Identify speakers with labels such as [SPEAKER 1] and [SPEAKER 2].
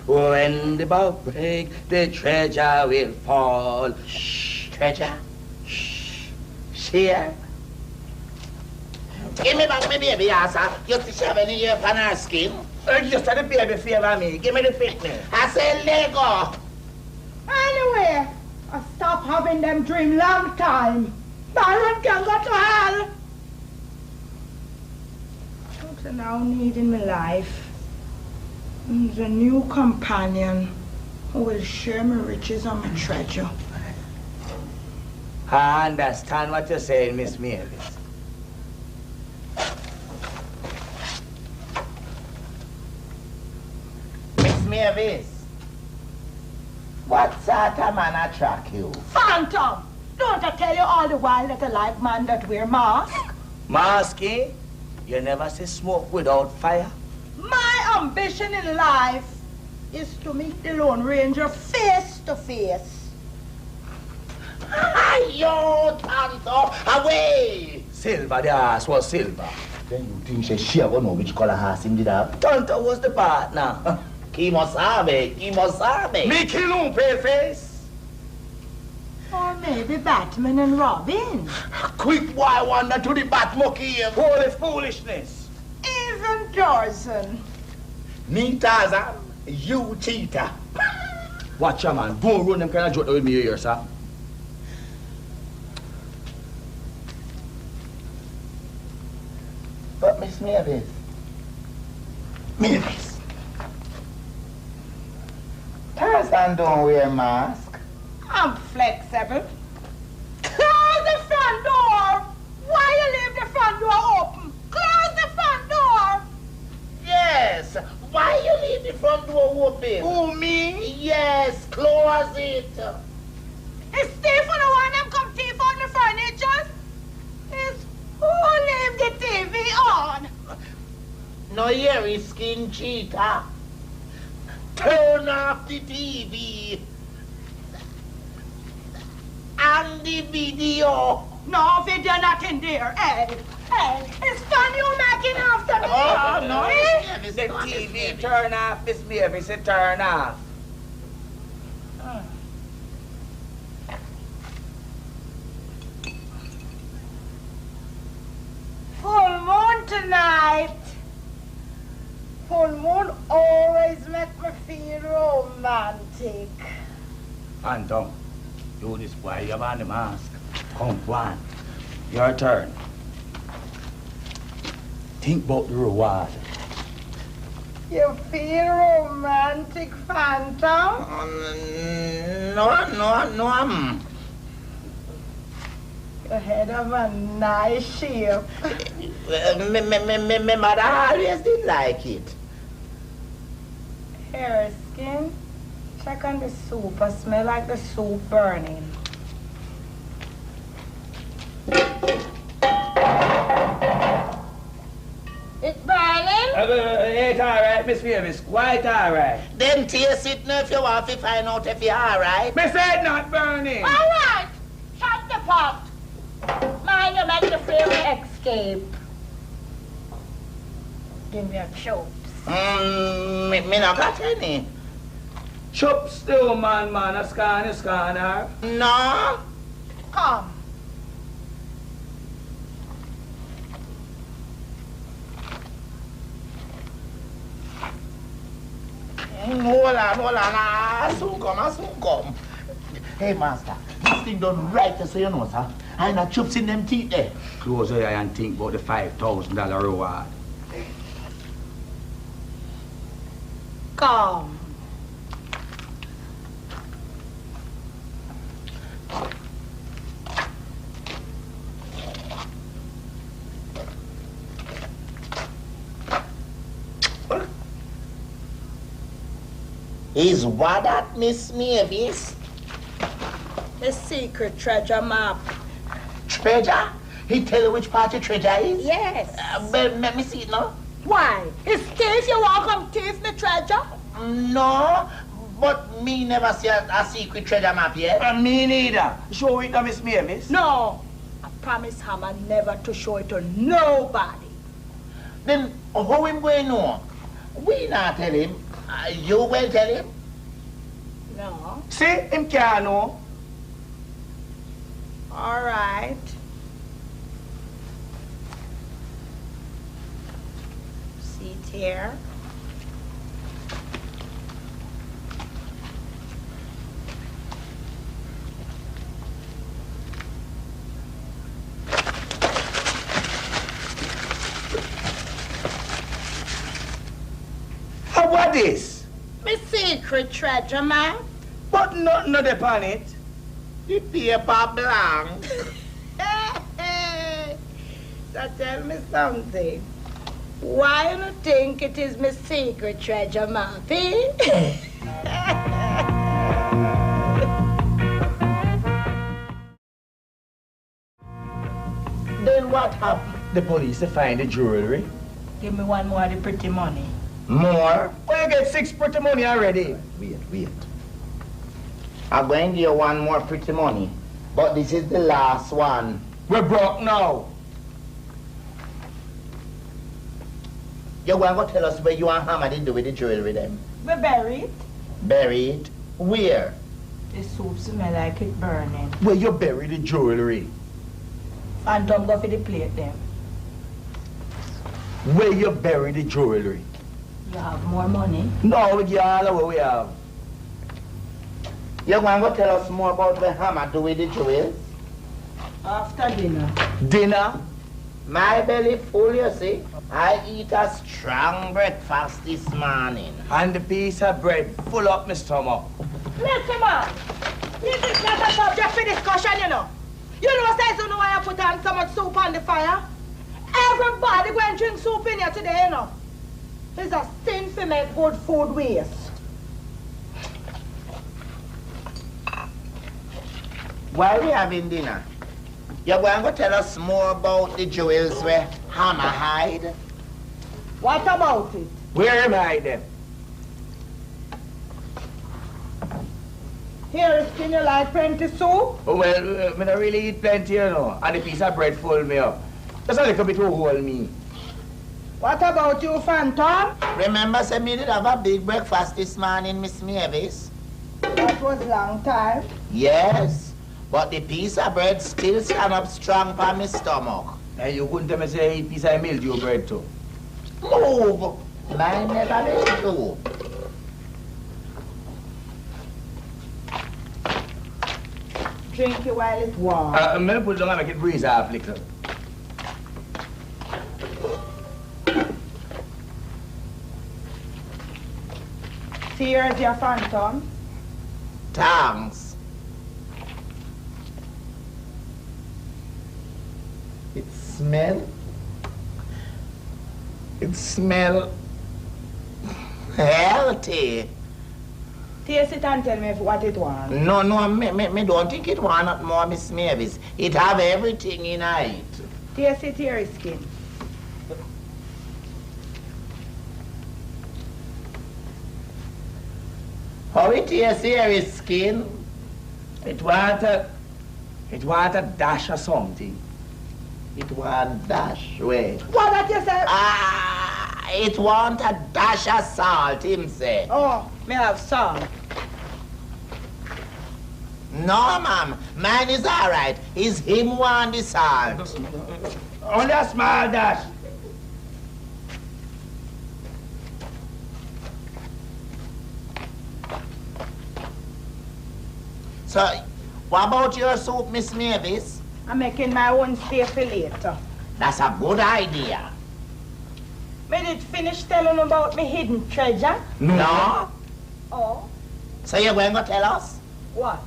[SPEAKER 1] When the boat break, the treasure will fall.
[SPEAKER 2] Shh, treasure. Shh. Share. Give me back my baby, Asa. You see she have any hair on her skin?
[SPEAKER 1] Just the baby favor me. Give me the fitness.
[SPEAKER 2] I say Lego.
[SPEAKER 3] Anyway, I stopped having them dream long time. Byron can go to hell. What I now need in my life is a new companion who will share my riches and my treasure.
[SPEAKER 1] I understand what you're saying, Miss Mavis.
[SPEAKER 2] Miss Mavis, what sort of man attract you?
[SPEAKER 3] Phantom! Don't I tell you all the while that I like man that wear mask?
[SPEAKER 1] Masky, you never say smoke without fire.
[SPEAKER 3] My ambition in life is to meet the Lone Ranger face to face.
[SPEAKER 2] Yo, Tonto, away!
[SPEAKER 1] Silver, the ass was silver.
[SPEAKER 2] Then you think she ever know which color horse him did have?
[SPEAKER 1] Tonto was the partner.
[SPEAKER 2] Kimo sabe.
[SPEAKER 1] Me kill him, pale face.
[SPEAKER 3] Or maybe Batman and Robin.
[SPEAKER 2] Quick boy wander to the Batmo cave.
[SPEAKER 1] Holy foolishness.
[SPEAKER 3] Even Tarzan.
[SPEAKER 2] Me Tarzan, you cheater.
[SPEAKER 1] Watch ya, man. Don't run them kind of joke with me here, sir.
[SPEAKER 2] But Miss Mavis. Mavis. Tarzan don't wear mask.
[SPEAKER 3] I'm flexible. Close the front door! Why you leave the front door open? Close the front door!
[SPEAKER 2] Yes. Why you leave the front door open?
[SPEAKER 1] Who, me?
[SPEAKER 2] Yes, close it.
[SPEAKER 3] Is Steve the one them come thief on the furniture? Is who leave the TV on?
[SPEAKER 2] No, you're a skin cheater. Turn off the TV. And the video.
[SPEAKER 3] No video not in there. Hey, it's fun you making after me.
[SPEAKER 2] Oh, no,
[SPEAKER 1] The TV turn off, Miss Mavis, it turn off.
[SPEAKER 3] Full moon tonight. Full moon always make me feel romantic.
[SPEAKER 1] Phantom, you this boy, you have on the mask. Come, one. Your turn. Think about the reward.
[SPEAKER 3] You feel romantic, Phantom?
[SPEAKER 2] No.
[SPEAKER 3] Your head of a nice shape.
[SPEAKER 2] My mother always did like it.
[SPEAKER 3] Hair skin. Check on the soup. I smell like the soup burning. It's burning?
[SPEAKER 1] It's all right, Miss Mavis, quite all right.
[SPEAKER 2] Then taste it now if you want to find out if you're all right.
[SPEAKER 1] Me said not burning.
[SPEAKER 3] All right. Shut the pot. Mind you make the flame escape. Give me a chops.
[SPEAKER 2] Me not got any.
[SPEAKER 1] Chop still, man, a scanner.
[SPEAKER 2] No.
[SPEAKER 3] Come.
[SPEAKER 2] Hold on. Soon come. Hey, master, this thing done right so you know, sir. I ain't chops in them teeth there.
[SPEAKER 1] Close your eye and think about the $5,000 reward.
[SPEAKER 3] Come.
[SPEAKER 2] Is what that, Miss Mavis?
[SPEAKER 3] The secret treasure map.
[SPEAKER 2] Treasure? He tell you which part your treasure is?
[SPEAKER 3] Yes.
[SPEAKER 2] But let me see it now.
[SPEAKER 3] Why? Is thief you want come thief me treasure?
[SPEAKER 2] No, but me never see a secret treasure map yet.
[SPEAKER 1] Me neither. Show it to Miss Mavis.
[SPEAKER 3] No. I promise Hammer never to show it to nobody.
[SPEAKER 2] Then how him going to know? We not tell him. You will tell him?
[SPEAKER 3] No.
[SPEAKER 1] See, him can't know.
[SPEAKER 3] All right. Seat here.
[SPEAKER 1] How about this?
[SPEAKER 3] My secret treasure, man.
[SPEAKER 1] But nothing upon it.
[SPEAKER 2] The paper blank.
[SPEAKER 3] So tell me something. Why you think it is my secret treasure, Maffi?
[SPEAKER 2] Then what happened?
[SPEAKER 1] The police find the jewelry.
[SPEAKER 3] Give me one more of the pretty money.
[SPEAKER 2] More?
[SPEAKER 1] Well, you get 6 pretty money already.
[SPEAKER 2] Wait. I'm going to give you one more pretty money. But this is the last one.
[SPEAKER 1] We're broke now.
[SPEAKER 2] You're going to tell us where you and Hammer did do with the jewelry then?
[SPEAKER 3] We bury it.
[SPEAKER 2] Bury it? Where?
[SPEAKER 3] The soup smell like it burning.
[SPEAKER 1] Where you bury the jewelry?
[SPEAKER 3] And don't go for the plate then.
[SPEAKER 1] Where you bury the jewelry?
[SPEAKER 3] You have more money.
[SPEAKER 1] No, we get all of what we have.
[SPEAKER 2] You're going to tell us more about where Hammer do with the jewels?
[SPEAKER 3] After dinner.
[SPEAKER 1] Dinner?
[SPEAKER 2] My belly full, you see. I eat a strong breakfast this morning.
[SPEAKER 1] And the piece of bread full up my stomach.
[SPEAKER 3] Listen, man. This is not a subject for discussion, you know. You know, says you know why I put on so much soup on the fire? Everybody go and drink soup in here today, you know. It's a sin to make good food waste.
[SPEAKER 2] While we having dinner, you're going to tell us more about the jewels where Hammer hide?
[SPEAKER 3] What about it?
[SPEAKER 1] Where am I then?
[SPEAKER 3] Here is skin you like plenty soup.
[SPEAKER 1] Well, I don't really eat plenty, you know. And the piece of bread full me up. Just a little bit to hold me.
[SPEAKER 3] What about you, Phantom?
[SPEAKER 2] Remember, say me did have a big breakfast this morning, Miss Mavis?
[SPEAKER 3] That was long time.
[SPEAKER 2] Yes, but the piece of bread still stand up strong for my stomach.
[SPEAKER 1] And you couldn't tell me say eat piece of mildew bread too.
[SPEAKER 2] Move! Mine never let go.
[SPEAKER 3] Drink it while it's warm.
[SPEAKER 1] I'm going to put it down and make it breeze off little.
[SPEAKER 3] Here's your Phantom.
[SPEAKER 2] Thanks. It smell healthy.
[SPEAKER 3] Taste it and tell me what it wants.
[SPEAKER 2] No, me don't think it want not more, Miss Mavis. It have everything in it.
[SPEAKER 3] Taste it here, skin.
[SPEAKER 2] How it is here is skin?
[SPEAKER 1] It want a dash of something.
[SPEAKER 2] It want dash way.
[SPEAKER 3] What that you say?
[SPEAKER 2] Ah, it want a dash of salt, him say.
[SPEAKER 3] Oh, me have salt.
[SPEAKER 2] No, ma'am, mine is all right. It's him want the salt.
[SPEAKER 1] Only a small dash.
[SPEAKER 2] So, what about your soup, Miss Mavis?
[SPEAKER 3] I'm making my own stay for later.
[SPEAKER 2] That's a good idea.
[SPEAKER 3] Me did finish telling about me hidden treasure?
[SPEAKER 2] No?
[SPEAKER 3] Oh,
[SPEAKER 2] So you're going to tell us?
[SPEAKER 3] what?